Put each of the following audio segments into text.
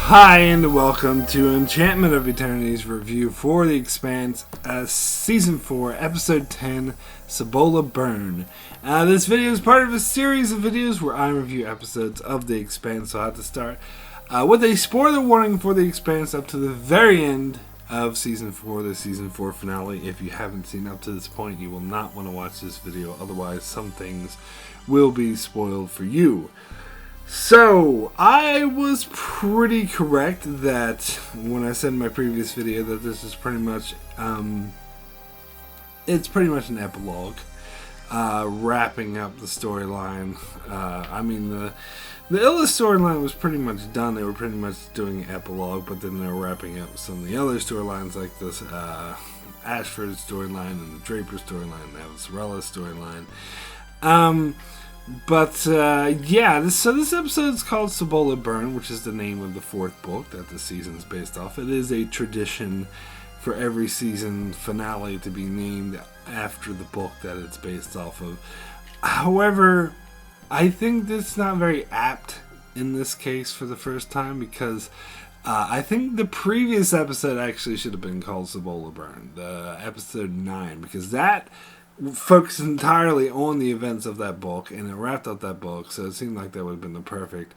Hi and welcome to Enchantment of Eternity's review for The Expanse, Season 4, Episode 10, Cibola Burn. This video is part of a series of videos where I review episodes of The Expanse, so I have to start with a spoiler warning for The Expanse up to the very end of Season 4, the Season 4 finale. If you haven't seen up to this point, you will not want to watch this video, otherwise some things will be spoiled for you. So, I was pretty correct that when I said in my previous video that this is pretty much, it's pretty much an epilogue, wrapping up the storyline. The Illa storyline was pretty much done. They were pretty much doing an epilogue, but then they were wrapping up some of the other storylines like this, Ashford storyline and the Draper storyline and the Cibola storyline. This episode is called Cibola Burn, which is the name of the fourth book that the season is based off. It is a tradition for every season finale to be named after the book that it's based off of. However, I think that's not very apt in this case for the first time because I think the previous episode actually should have been called Cibola Burn, the episode 9, because that focused entirely on the events of that book, and it wrapped up that book, so it seemed like that would have been the perfect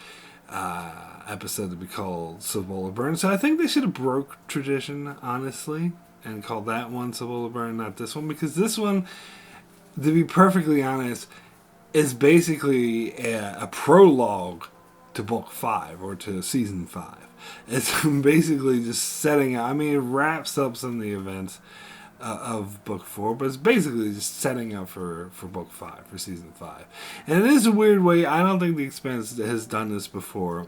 episode to be called Cibola Burn. So I think they should have broke tradition, honestly, and called that one Cibola Burn, not this one, because this one, to be perfectly honest, is basically a prologue to book 5, or to season 5. It's basically just setting up, it wraps up some of the events of book 4, but it's basically just setting up for book 5, for season 5. And it is a weird way. I don't think The Expanse has done this before,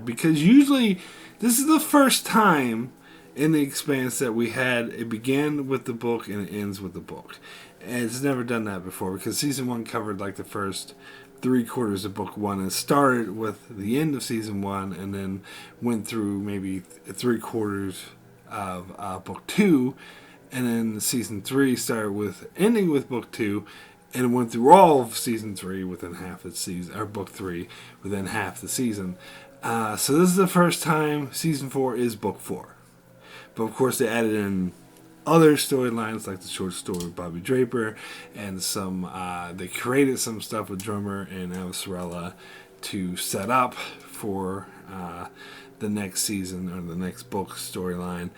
because usually this is the first time in The Expanse that we had it began with the book and it ends with the book. And it's never done that before, because season 1 covered like the first 3/4 of book 1 and started with the end of season 1 and then went through maybe 3/4 of book 2. And then season 3 started with ending with book 2, and went through all of season 3 within half the season, or book 3 within half the season. So this is the first time season 4 is book 4. But of course they added in other storylines like the short story with Bobby Draper, and some they created some stuff with Drummer and Cibola to set up for the next season or the next book storyline.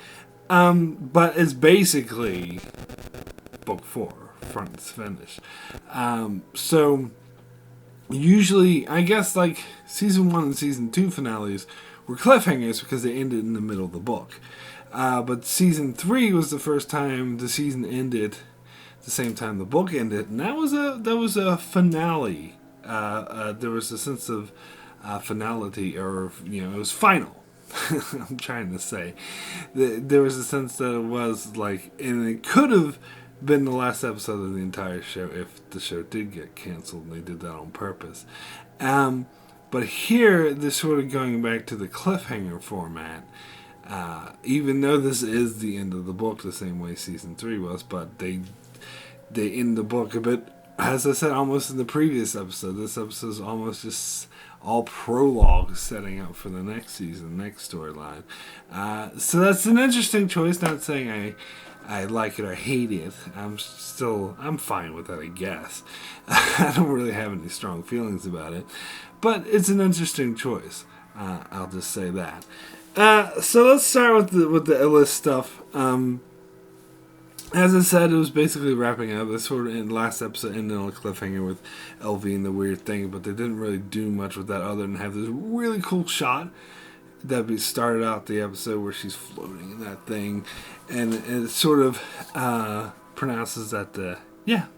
But it's basically book 4, front to finish. So usually, I guess like season 1 and season 2 finales were cliffhangers because they ended in the middle of the book. But season 3 was the first time the season ended the same time the book ended, and that was a finale. There was a sense of finality, or it was final. I'm trying to say there was a sense that it was like, and it could have been the last episode of the entire show if the show did get canceled, and they did that on purpose. But here they're sort of going back to the cliffhanger format, even though this is the end of the book the same way season 3 was, but they end the book a bit, as I said, almost in the previous episode. This episode is almost just all prologue setting up for the next season, next storyline. So that's an interesting choice. Not saying I like it or hate it. I'm fine with that, I guess. I don't really have any strong feelings about it, but it's an interesting choice. I'll just say that. So let's start with the Illa stuff. As I said, it was basically wrapping up. This sort of in last episode ended on a cliffhanger with LV and the weird thing, but they didn't really do much with that other than have this really cool shot that started out the episode where she's floating in that thing, and it sort of pronounces that the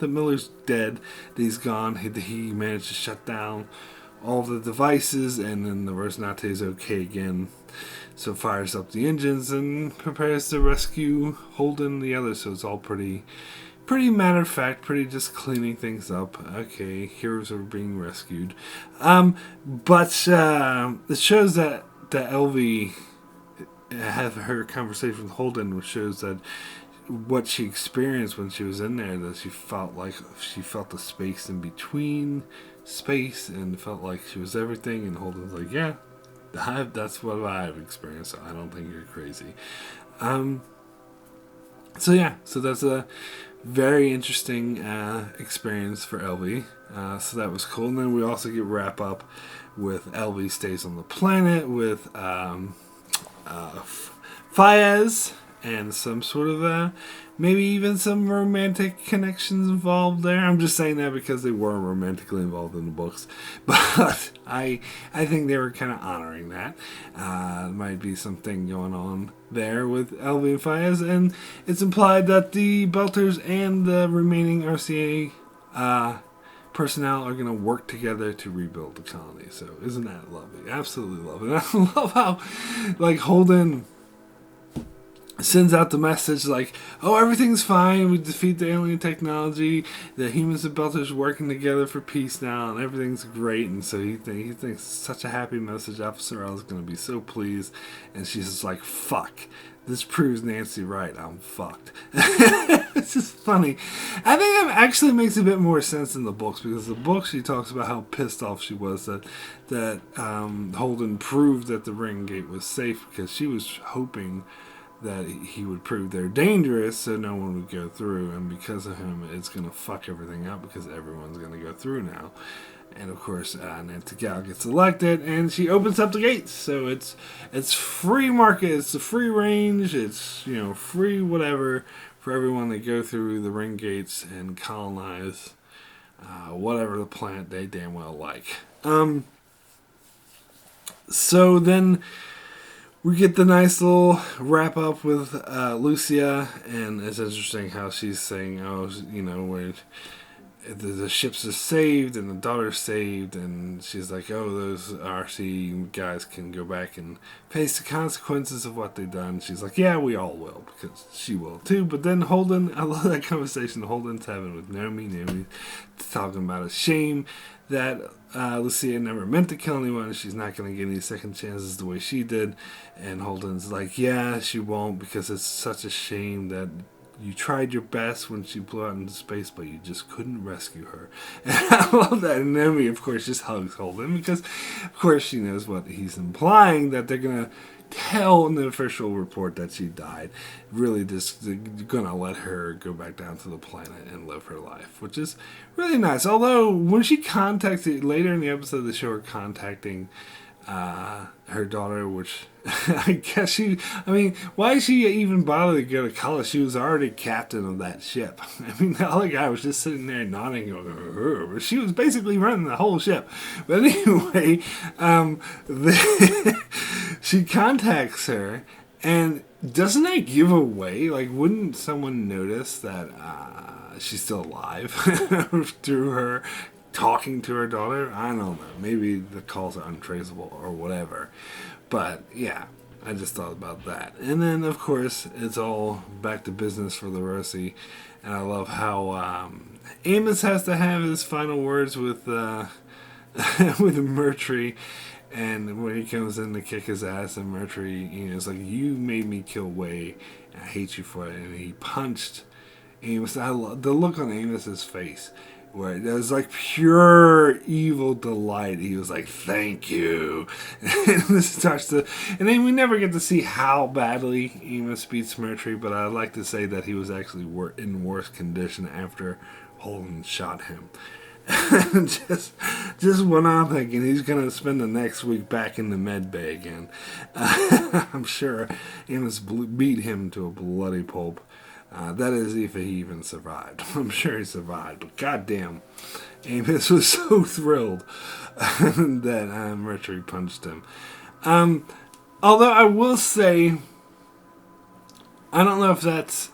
Miller's dead, that he's gone. He managed to shut down all the devices, and then the Resnate is okay again. So fires up the engines and prepares to rescue Holden and the others. So it's all pretty matter of fact, pretty just cleaning things up. Okay, heroes are being rescued. But it shows that LV had her conversation with Holden, which shows that what she experienced when she was in there, that she felt the space in between space and felt like she was everything. And Holden's like, yeah, That's what I've experienced. So I don't think you're crazy. So that's a very interesting experience for Elvie. So that was cool. And then we also get wrap up with Elvie stays on the planet with Fayez and some sort of maybe even some romantic connections involved there. I'm just saying that because they were romantically involved in the books, but I think they were kind of honoring that. Might be something going on there with Elvie and Fayez, and it's implied that the Belters and the remaining RCA personnel are going to work together to rebuild the colony. So isn't that lovely? Absolutely lovely. And I love how like Holden sends out the message like, oh, everything's fine, we defeat the alien technology, the humans and Belters working together for peace now, and everything's great. And so he thinks it's such a happy message. Officer L is going to be so pleased, and she's just like, fuck, this proves Nancy right, I'm fucked. It's just funny. I think it actually makes a bit more sense in the books, because the book she talks about how pissed off she was that Holden proved that the ring gate was safe, because she was hoping that he would prove they're dangerous so no one would go through, and because of him it's going to fuck everything up because everyone's going to go through now. And of course Nancy Gal gets elected and she opens up the gates, so it's free market, it's a free range, it's free whatever for everyone to go through the ring gates and colonize whatever the planet they damn well like. So then we get the nice little wrap up with Lucia, and it's interesting how she's saying, where the ships are saved and the daughter's saved, and she's like, oh, those RC guys can go back and face the consequences of what they've done. She's like, yeah, we all will, because she will too. But then Holden, I love that conversation Holden's having with Naomi talking about a shame that Lucia never meant to kill anyone, and she's not going to get any second chances the way she did. And Holden's like, yeah, she won't, because it's such a shame that you tried your best when she blew out into space, but you just couldn't rescue her. And I love that. And Naomi, of course, just hugs Holden, because, of course, she knows what he's implying, that they're going to tell in the official report that she died. Really just going to let her go back down to the planet and live her life, which is really nice. Although, when she contacts it later in the episode, they show her contacting her daughter, which I guess why did she even bother to go to college? She was already captain of that ship. I mean, the other guy was just sitting there nodding over her, but she was basically running the whole ship. But anyway, she contacts her, and doesn't that give away, like, wouldn't someone notice that she's still alive through her talking to her daughter? I don't know. Maybe the calls are untraceable or whatever. But yeah, I just thought about that. And then, of course, it's all back to business for the Rossi. And I love how Amos has to have his final words with with Murtry. And when he comes in to kick his ass, and Murtry, is like, you made me kill Way, and I hate you for it. And he punched Amos. I love the look on Amos's face, where it was like pure evil delight. He was like, thank you. And this starts to, and then we never get to see how badly Amos beats Murtry, but I'd like to say that he was actually in worse condition after Holden shot him. just when I'm thinking he's going to spend the next week back in the med bay again. I'm sure Amos beat him to a bloody pulp. That is, if he even survived. I'm sure he survived, but goddamn, Amos was so thrilled that Murtry punched him. Although I will say, I don't know if that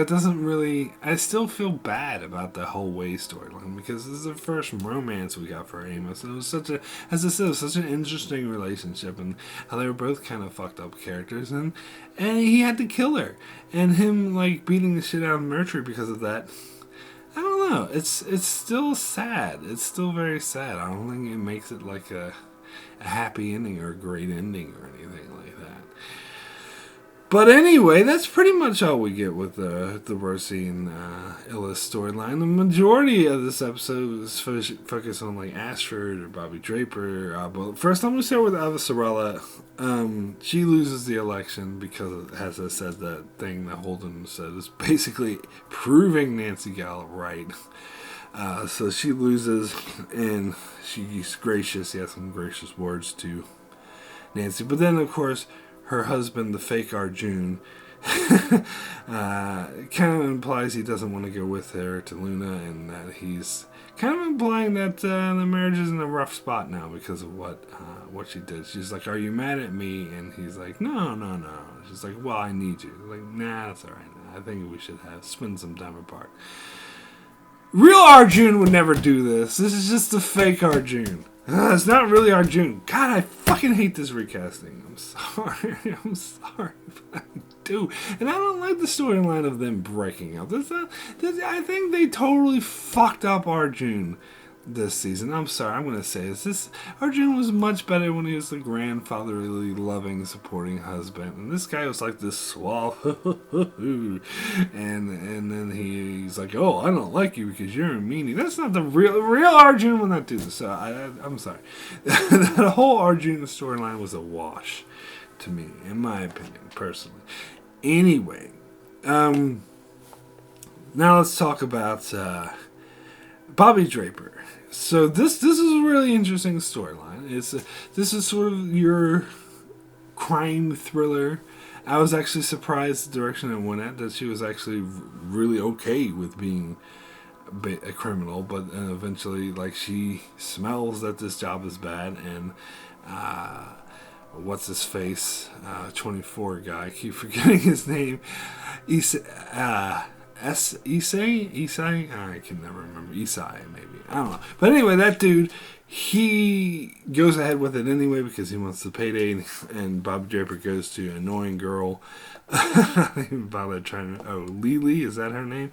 doesn't really, I still feel bad about the whole Way storyline, because this is the first romance we got for Amos. It was such a, as I said, it was such an interesting relationship, and how they were both kind of fucked up characters, and he had to kill her, and him like beating the shit out of Murtry because of that. I don't know. It's still sad. It's still very sad. I don't think it makes it like a happy ending or a great ending or anything like that. But anyway, that's pretty much all we get with the Rosie and Illis storyline. The majority of this episode is focused on like Ashford or Bobby Draper. But first, I'm going to start with Avasarala. She loses the election because, as I said, that thing that Holden said is basically proving Nancy Gallup right. So she loses, and she's gracious. He has some gracious words to Nancy. But then, of course, her husband, the fake Arjun, kind of implies he doesn't want to go with her to Luna, and that he's kind of implying that the marriage is in a rough spot now because of what she did. She's like, "Are you mad at me?" And he's like, "No, no, no." She's like, "Well, I need you." Like, "Nah, that's all right. I think we should spend some time apart." Real Arjun would never do this. This is just a fake Arjun. It's not really Arjun. God, I fucking hate this recasting. I'm sorry. I'm sorry. But I do. And I don't like the storyline of them breaking up. I think they totally fucked up Arjun this season. I'm sorry. I'm going to say this. Arjun was much better when he was the grandfatherly, loving, supporting husband. And this guy was like this suave. and then he's like, "Oh, I don't like you because you're a meanie." That's not the real Arjun will not do this. So I'm sorry. The whole Arjun storyline was a wash to me, in my opinion, personally. Anyway, now let's talk about Bobby Draper. So this is a really interesting storyline. This is sort of your crime thriller. I was actually surprised the direction it went at, that she was actually really okay with being a criminal, but eventually, like, she smells that this job is bad, and what's his face, 24 guy, I keep forgetting his name, Isai? I can never remember. Isai, maybe. I don't know. But anyway, that dude, he goes ahead with it anyway because he wants the payday, and Bob Draper goes to annoying girl. I didn't even bother trying to... Oh, Lily? Is that her name?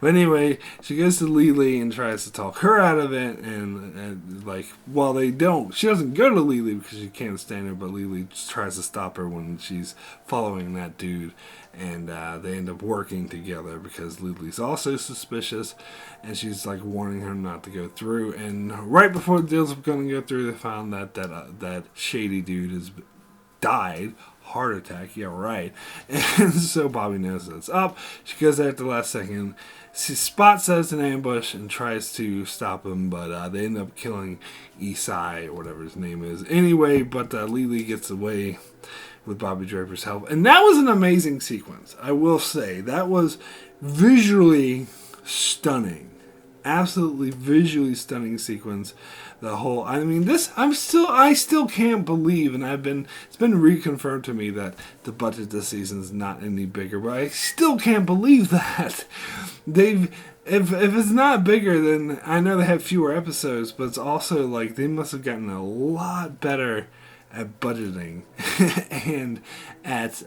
But anyway, she goes to Lily and tries to talk her out of it, and like, well, they don't. She doesn't go to Lily because she can't stand her, but Lily just tries to stop her when she's following that dude. And they end up working together because Lily's also suspicious, and she's like warning her not to go through. And right before the deal's going to go through, they found that shady dude has died. Heart attack, yeah, right. And so Bobby knows that's up. She goes there at the last second. She spots us in ambush and tries to stop him, but they end up killing Isai, or whatever his name is. Anyway, but Lily gets away with Bobby Draper's help. And that was an amazing sequence, I will say. That was visually stunning. Absolutely visually stunning sequence. The whole, I mean, I still can't believe, and it's been reconfirmed to me that the budget this season is not any bigger, but I still can't believe that. If it's not bigger, then I know they have fewer episodes, but it's also like they must have gotten a lot better at budgeting and at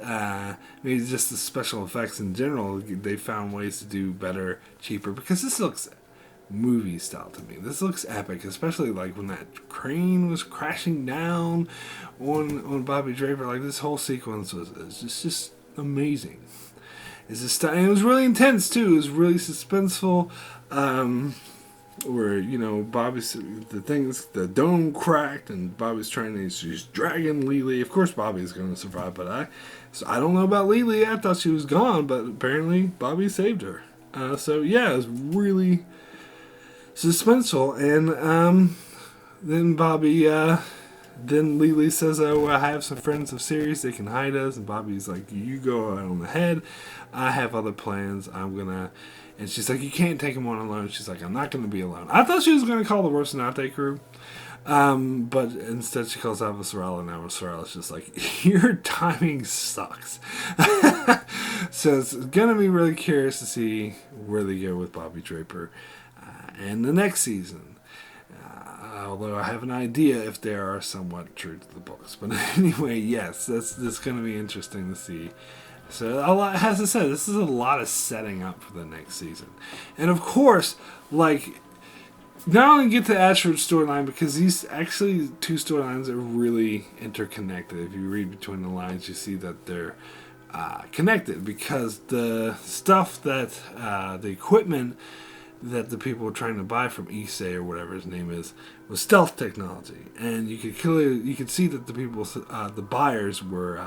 maybe just the special effects in general. They found ways to do better, cheaper, because this looks movie style to me. This looks epic, especially like when that crane was crashing down on Bobby Draper. Like, this whole sequence was just amazing. It was really intense too. It was really suspenseful. Where, you know, the dome cracked, and Bobby's she's dragging Lily. Of course Bobby's going to survive, but I don't know about Lily. I thought she was gone, but apparently Bobby saved her. So yeah, it was really suspenseful. And then Lily says, "Oh, I have some friends of Sirius. They can hide us." And Bobby's like, "You go out on the head. I have other plans. And she's like, "You can't take him on alone." She's like, "I'm not going to be alone." I thought she was going to call the Rocinante crew. But instead she calls Avasarala, and Avasarala's just like, "Your timing sucks." So it's going to be really curious to see where they go with Bobby Draper and the next season. Although I have an idea if they are somewhat true to the books. But anyway, yes, that's going to be interesting to see. So, as I said, this is a lot of setting up for the next season. And of course, like, not only get to Ashford's storyline, because these actually two storylines are really interconnected. If you read between the lines, you see that they're connected, because the stuff that the equipment that the people were trying to buy from Issei or whatever his name is was stealth technology, and you could see that the buyers were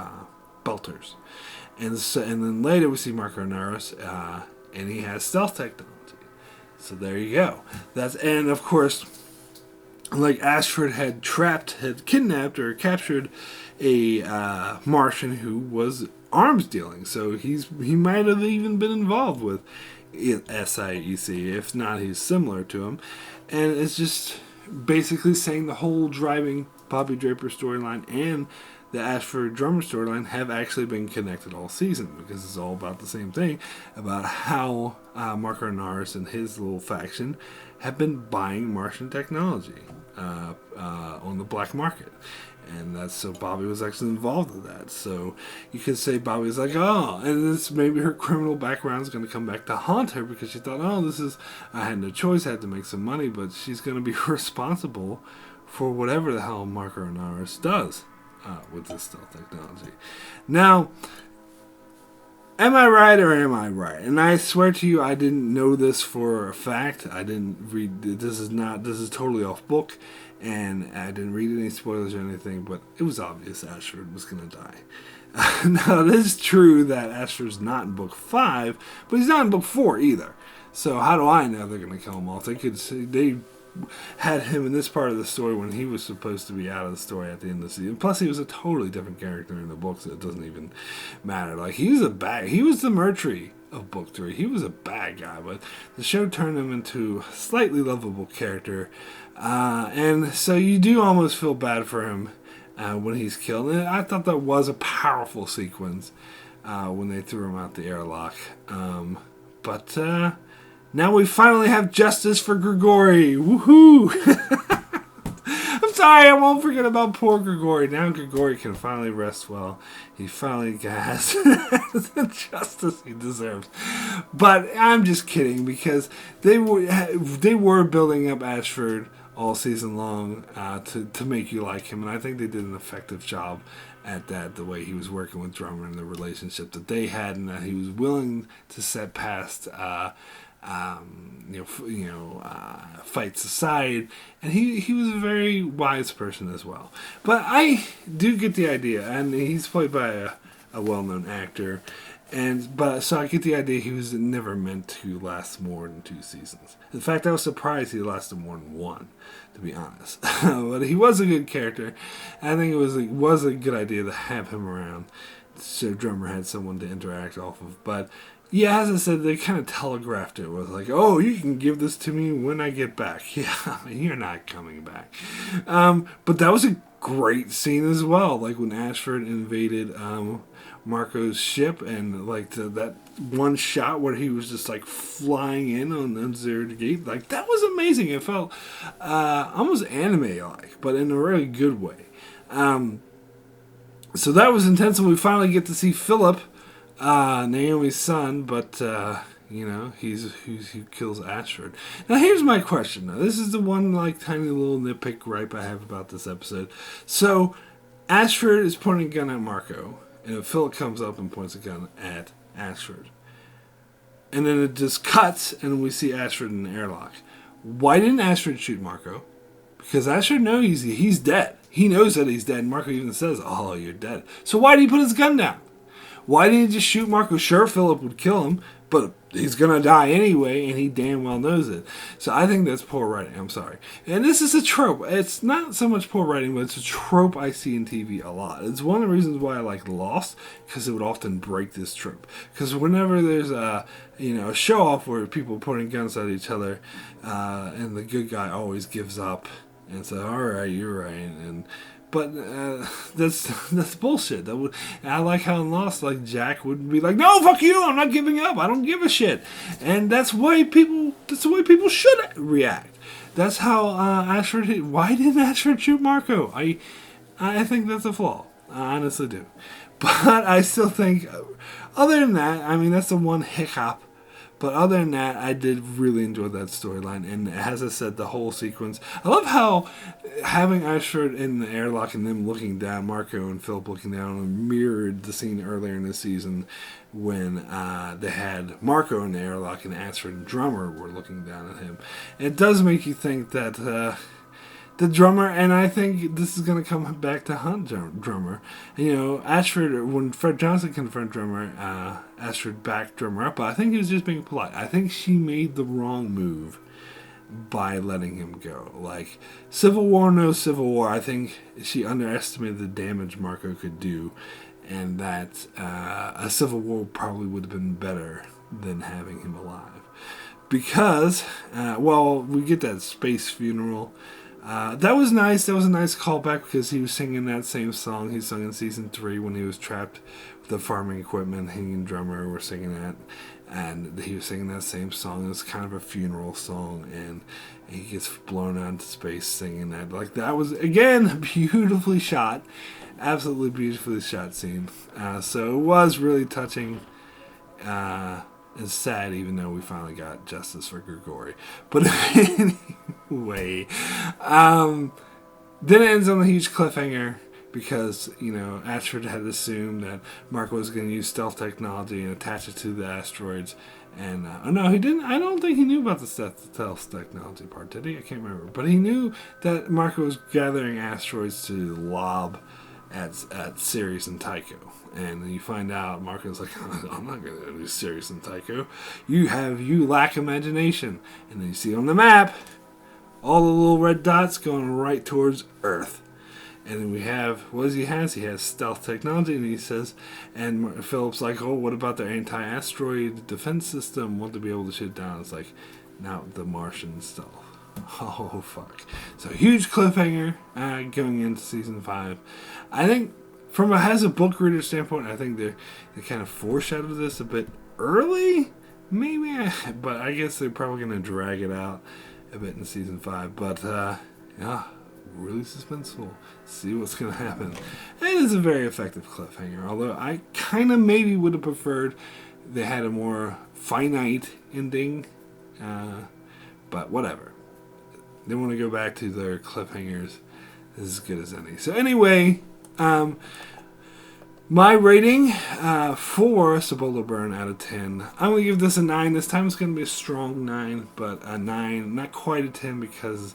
belters, and then later we see Marco Naros, and he has stealth technology. So there you go. And of course, like Ashford had kidnapped or captured a Martian who was arms dealing, so he might have even been involved with SIEC. If not, he's similar to him, and it's just basically saying the whole driving Bobby Draper storyline and the Ashford drummer storyline have actually been connected all season, because it's all about the same thing, about how Marco Naros and his little faction have been buying Martian technology on the black market. And that's so Bobby was actually involved in that. So you could say Bobby was like, oh, and this maybe her criminal background is going to come back to haunt her, because she thought, oh, I had no choice, I had to make some money, but she's going to be responsible for whatever the hell Marco Naros does with this stealth technology. Now, am I right or am I right? And I swear to you, I didn't know this for a fact. I didn't read. This is totally off book, and I didn't read any spoilers or anything. But it was obvious Ashford was going to die. Now, it is true that Ashford's not in book 5, but he's not in book 4 either. So how do I know they're going to kill him off? They had him in this part of the story when he was supposed to be out of the story at the end of the season. Plus, he was a totally different character in the books, so it doesn't even matter. Like, he was the Murtry of book 3. He was a bad guy, but the show turned him into a slightly lovable character, and so you do almost feel bad for him when he's killed. And I thought that was a powerful sequence when they threw him out the airlock. But now we finally have justice for Grigori. Woohoo! I'm sorry, I won't forget about poor Grigori. Now Grigori can finally rest well. He finally has the justice he deserves. But I'm just kidding, because they were building up Ashford all season long to make you like him, and I think they did an effective job at that, the way he was working with Drummer and the relationship that they had, and that he was willing to set past fights aside, and he was a very wise person as well. But I do get the idea, and he's played by a well-known actor, so I get the idea he was never meant to last more than 2 seasons. In fact, I was surprised he lasted more than 1, to be honest. But he was a good character. I think it was a good idea to have him around, so Drummer had someone to interact off of. But yeah, as I said, they kind of telegraphed it. It was like, oh, you can give this to me when I get back. Yeah, you're not coming back. But that was a great scene as well. Like when Ashford invaded Marco's ship, and like that one shot where he was just like flying in on Zero Gate. Like, that was amazing. It felt almost anime-like, but in a really good way. So that was intense, and we finally get to see Philip, Naomi's son, but he's who kills Ashford. Now here's my question. Now this is the one like tiny little nitpick gripe I have about this episode. So Ashford is pointing a gun at Marco, and Philip comes up and points a gun at Ashford, and then it just cuts, and we see Ashford in the airlock. Why didn't Ashford shoot Marco? Because Ashford knows he's dead. He knows that he's dead. Marco even says, "Oh, you're dead." So why did he put his gun down? Why didn't he just shoot Marco? Sure, Philip would kill him, but he's going to die anyway, and he damn well knows it. So I think that's poor writing. I'm sorry. And this is a trope. It's not so much poor writing, but it's a trope I see in TV a lot. It's one of the reasons why I like Lost, because it would often break this trope. Because whenever there's a show-off where people are pointing guns at each other, and the good guy always gives up and says, all right, you're right, But that's bullshit. I like how in Lost, like Jack would be like, "No, fuck you! I'm not giving up. I don't give a shit." And that's the way people should react. That's how Ashford. Why didn't Ashford shoot Marco? I think that's a flaw. I honestly do. But I still think, other than that, I mean, that's the one hiccup. But other than that, I did really enjoy that storyline. And as I said, the whole sequence. I love how having Ashford in the airlock and them looking down, Marco and Philip looking down, mirrored the scene earlier in the season when they had Marco in the airlock and Ashford and Drummer were looking down at him. And it does make you think that the drummer, and I think this is going to come back to hunt Drummer. And, Ashford, when Fred Johnson confronted Drummer, Ashford backed Drummer up, but I think he was just being polite. I think she made the wrong move by letting him go. Like, Civil War, no Civil War. I think she underestimated the damage Marco could do, and that a Civil War probably would have been better than having him alive. Because, we get that space funeral. That was nice. That was a nice callback because he was singing that same song he sung in season 3 when he was trapped with the farming equipment. He and Drummer were singing that, and he was singing that same song. It was kind of a funeral song, and he gets blown out into space singing that. Like, that was, again, beautifully shot. Absolutely beautifully shot scene. So it was really touching. It's sad, even though we finally got justice for Grigori. But anyway, then it ends on a huge cliffhanger because, Ashford had assumed that Marco was going to use stealth technology and attach it to the asteroids. And, no, he didn't. I don't think he knew about the stealth technology part, did he? I can't remember. But he knew that Marco was gathering asteroids to lob at Sirius and Tycho. And then you find out Marco's like, I'm not going to do Sirius and Tycho. You lack imagination. And then you see on the map all the little red dots going right towards Earth. And then we have, what does he has? He has stealth technology, and he says, and Philip's like, oh, what about their anti-asteroid defense system? Want to be able to shoot down? It's like, now the Martian stealth. Oh, fuck. So, huge cliffhanger going into season 5. I think, as a book reader standpoint, I think they kind of foreshadowed this a bit early, maybe, but I guess they're probably going to drag it out a bit in season 5. But, really suspenseful. See what's going to happen. It is a very effective cliffhanger, although I kind of maybe would have preferred they had a more finite ending, but whatever. They want to go back to their cliffhangers as good as any. So anyway, my rating for Cibola Burn out of 10, I'm going to give this a 9. This time it's going to be a strong 9, but a 9, not quite a 10 because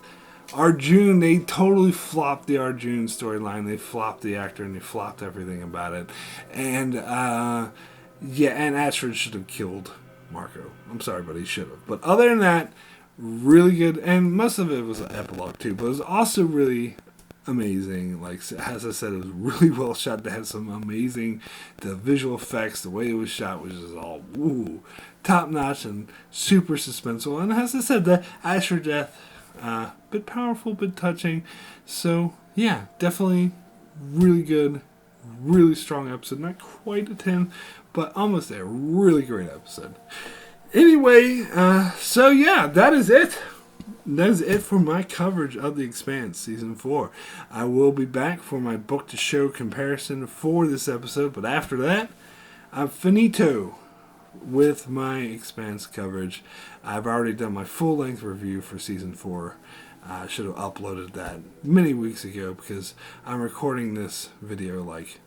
Arjun, they totally flopped the Arjun storyline. They flopped the actor and they flopped everything about it. And, and Ashford should have killed Marco. I'm sorry, but he should have. But other than that, really good, and most of it was an epilogue too, but it was also really amazing. Like, as I said, it was really well shot. They had some amazing, the visual effects, the way it was shot was just all top notch and super suspenseful. And as I said, the Ashford death, bit powerful, bit touching. So yeah, definitely really good, really strong episode. Not quite a 10, but almost there. Really great episode. Anyway, so yeah, that is it. That is it for my coverage of The Expanse Season 4. I will be back for my book-to-show comparison for this episode, but after that, I'm finito with my Expanse coverage. I've already done my full-length review for Season 4. I should have uploaded that many weeks ago because I'm recording this video like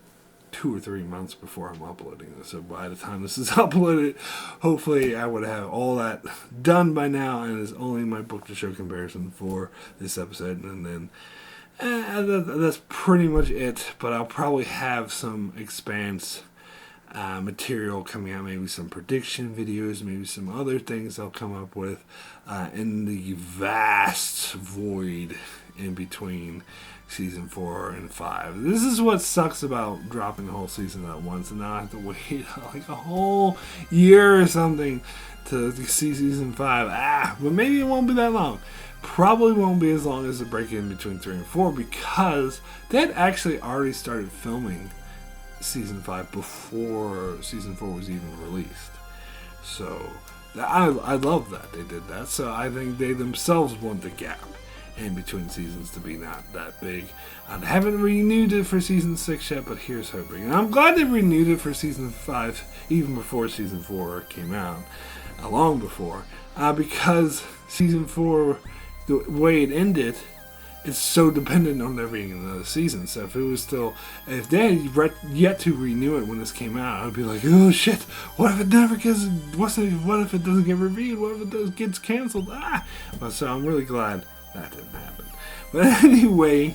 2 or 3 months before I'm uploading this. So by the time this is uploaded, hopefully I would have all that done by now, and it's only my book to show comparison for this episode. And then that's pretty much it. But I'll probably have some Expanse material coming out, maybe some prediction videos, maybe some other things I'll come up with in the vast void in between Season 4 and 5. This is what sucks about dropping the whole season at once, and now I have to wait like a whole year or something to see Season 5. But maybe it won't be that long. Probably won't be as long as the break in between 3 and 4 because they had actually already started filming Season 5 before Season 4 was even released. So I love that they did that. So I think they themselves want the gap in between seasons to be not that big. I haven't renewed it for Season 6 yet, but here's hoping. And I'm glad they renewed it for Season 5 even before Season 4 came out. long before, because season 4, the way it ended, it's so dependent on there being another season. So if they had yet to renew it when this came out, I'd be like, oh shit, what if it never gets, what if it doesn't get reviewed, what if it gets canceled, Well, so I'm really glad that didn't happen. But anyway,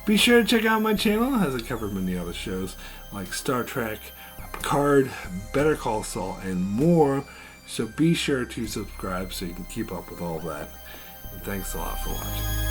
be sure to check out my channel, as I cover many other shows like Star Trek, Picard, Better Call Saul, and more. So be sure to subscribe so you can keep up with all that. And thanks a lot for watching.